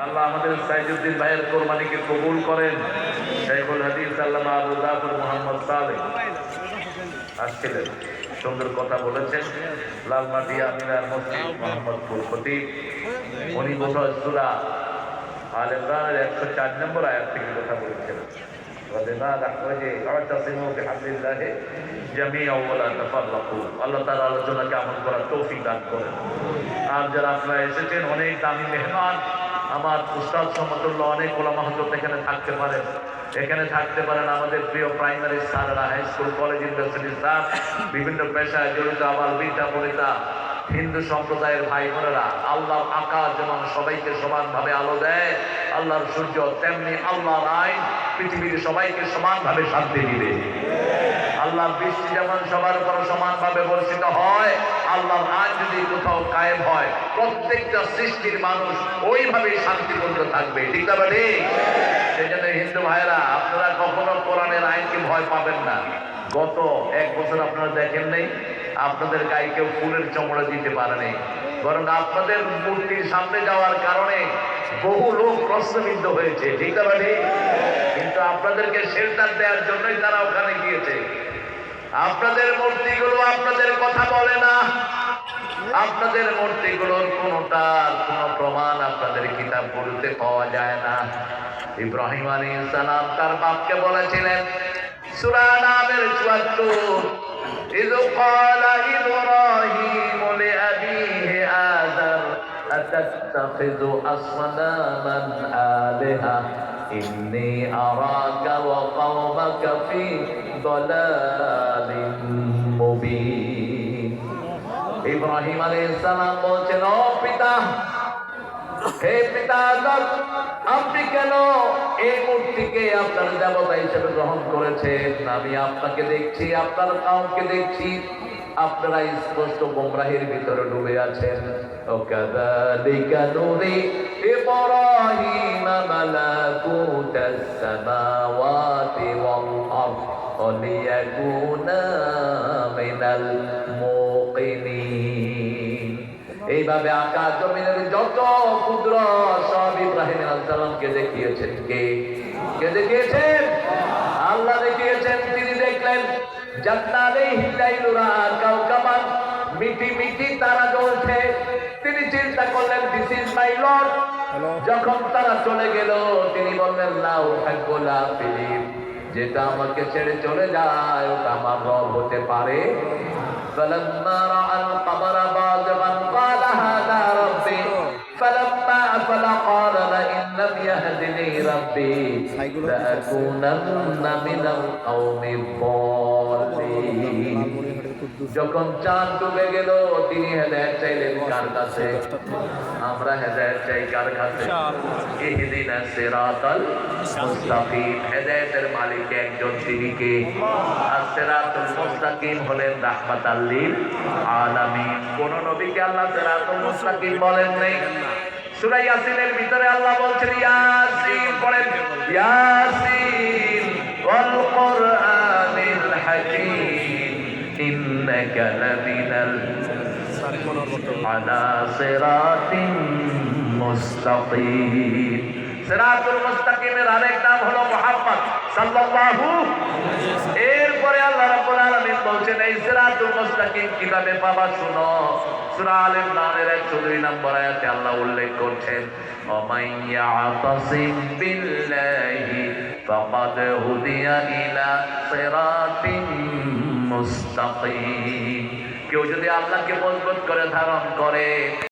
আল্লাহ আমাদের সাইদুদ্দিন ভাইয়ের কোরবানিকে কবুল করেন। শাইখুল হাদিস আল্লামা আবু জাফর মুহাম্মদ সালেহ আসছিলেন, সুন্দর কথা বলেছেন। লালমাটিয়া মিনার মসজিদ মোহাম্মদপুর খতিব, উনি বোধহয় সূরা আলে ইমরানের 104 নম্বর আয়াত থেকে কথা বলেছিলেন। আল্লাহ তাআলা আলোচনাকে আমল করার তৌফিক দান করেন। আর যারা আপনারা এসেছেন, অনেক দামি মেহমান, আমার উস্তাদ সমতুল্য অনেক ওলামা হযরত এখানে থাকতে পারেন, আমাদের প্রিয় প্রাইমারি স্যাররা, high school, college, university sir, বিভিন্ন পেশায় জড়িত আবার বিদ্যা বনিতা, হিন্দু সম্প্রদায়ের ভাই বোনেরা। আল্লাহর আকাশ যেমন সবাইকে সমানভাবে আলো দেয়, আল্লাহর সূর্য তেমনি আল্লাহর আইন পৃথিবীর সবাইকে সমানভাবে শান্তি দিবে। আল্লাহর বৃষ্টি যেমন সবার উপর সমানভাবে বর্ষিত হয়, আল্লাহর আইন যদি কোথাও কায়েম হয়, প্রত্যেকটা সৃষ্টির মানুষ ওইভাবেই শান্তিপূর্ণ থাকবে। ঠিক না বাড়ি? সেই জন্য হিন্দু ভাইয়েরা, আপনারা কখনো কোরআনের আইনকে ভয় পাবেন না। গত 1 বছর আপনারা দেখেন নাই, আপনাদের গায়ে কেউ ফুলের চমড়া দিতে পারেনি, বরং আপনাদের মূর্তির সামনে যাওয়ার কারণে বহু লোক প্রশ্নবিদ্ধ হয়েছে। ঠিক না বাড়ি? কিন্তু আপনাদেরকে শেল্টার দেওয়ার জন্যই তারা ওখানে গিয়েছে। আপনাদের মূর্তিগুলো আপনাদের কথা বলে না, আপনাদের মূর্তিগুলোর কোনটার কোন প্রমাণ আপনাদের কিতাবগুলোতে পাওয়া যায় না। ইব্রাহিম আলাইহিস সালাম তার বাপকে বলেছিলেন, সূরা নামের 74, ইয ক্বালা ইব্রাহিম লিআবিহি আযার আতাত্তাখিযু আসনামান আলিহা ইন্নী আরাকা ওয়া কওমাকা ফি দালালিন মুবিন। ইব্রাহিম আলাইহিস সালাম বলছেন, ও পিতা, হে পিতা আযর, আপনি কেন এই মূর্তিকে আপনার দেবতা হিসেবে গ্রহণ করেছেন? আমি আপনাকে দেখছি, আপনার কওমকে দেখছি, আপনারা স্পষ্ট গোমরাহির ভিতরে ডুবে আছেন। ওয়াকাযালিকা নুরি ইব্রাহিম মালাকুতাস সামাওয়াতি ওয়াল আরদ ওয়ালিয়াকুনা মিনাল মুকিনিন। এইভাবে আকাশ জমিনের যত কুদরত সব ইব্রাহিম আলাইহিস সালামকে দেখিয়েছেন। কে দেখিয়েছেন? আল্লাহ দেখিয়েছেন। তিনি দেখলেন জান্নাতে হিলাইলুরা কাওকাবান, মিটি মিটি তারা জ্বলছে। তিনি চিন্তা করলেন, দিস ইজ মাই লর্ড। যখন তারা চলে গেল, তিনি বললেন, লা উহিব্বুল আফিলিন, যেটা আমাকে ছেড়ে চলে যায় ওটা আমার রব হতে পারে। فلما رأى القمر بازغا قال هذا ربي فلما أفل قال لئن لم يهدني ربي لأكونن من القوم الضالين। যখন চাঁদ ডুবে গেল, তিনি হেদায়েত চাইলেন কার কাছে? আমরা হেদায়েত চাই কার কাছে? ইহদিনাস সিরাতাল মুস্তাকিম। হেদায়েতের মালিক একজন, তিনি কে? as-সিরাতুল মুস্তাকিম হলেন রাহমাতাল লিল আলামিন। কোন নবীকে আল্লাহ সিরাতুল মুস্তাকিম বলেন নাই। সূরা ইয়াসিনের ভিতরে আল্লাহ বলছেন, ইয়াসিন পড়েন, ইয়াসিন ওয়াল কুরআনিল হাকীম ইন্নাকা লামিনাল আলা সিরাতিন মুস্তাকিম। সিরাতুল মুস্তাকিমের আরেক নাম হলো মুহাম্মদ সাল্লাল্লাহু। এরপরে আল্লাহ রাব্বুল আলামিন বলছেন, এই সিরাতুল মুস্তাকিম কিভাবে পাবা শুনো। সূরা আলে ইমরানের 102 নম্বর আয়াতে আল্লাহ উল্লেখ করছেন, ওয়া মাইয়াতাসিম বিল্লাহি ফাকাদ হুদিয়া ইলা সিরাতিন মুস্তাকিম। কেউ যদি আল্লাহকে মজবুত করে ধারণ করে,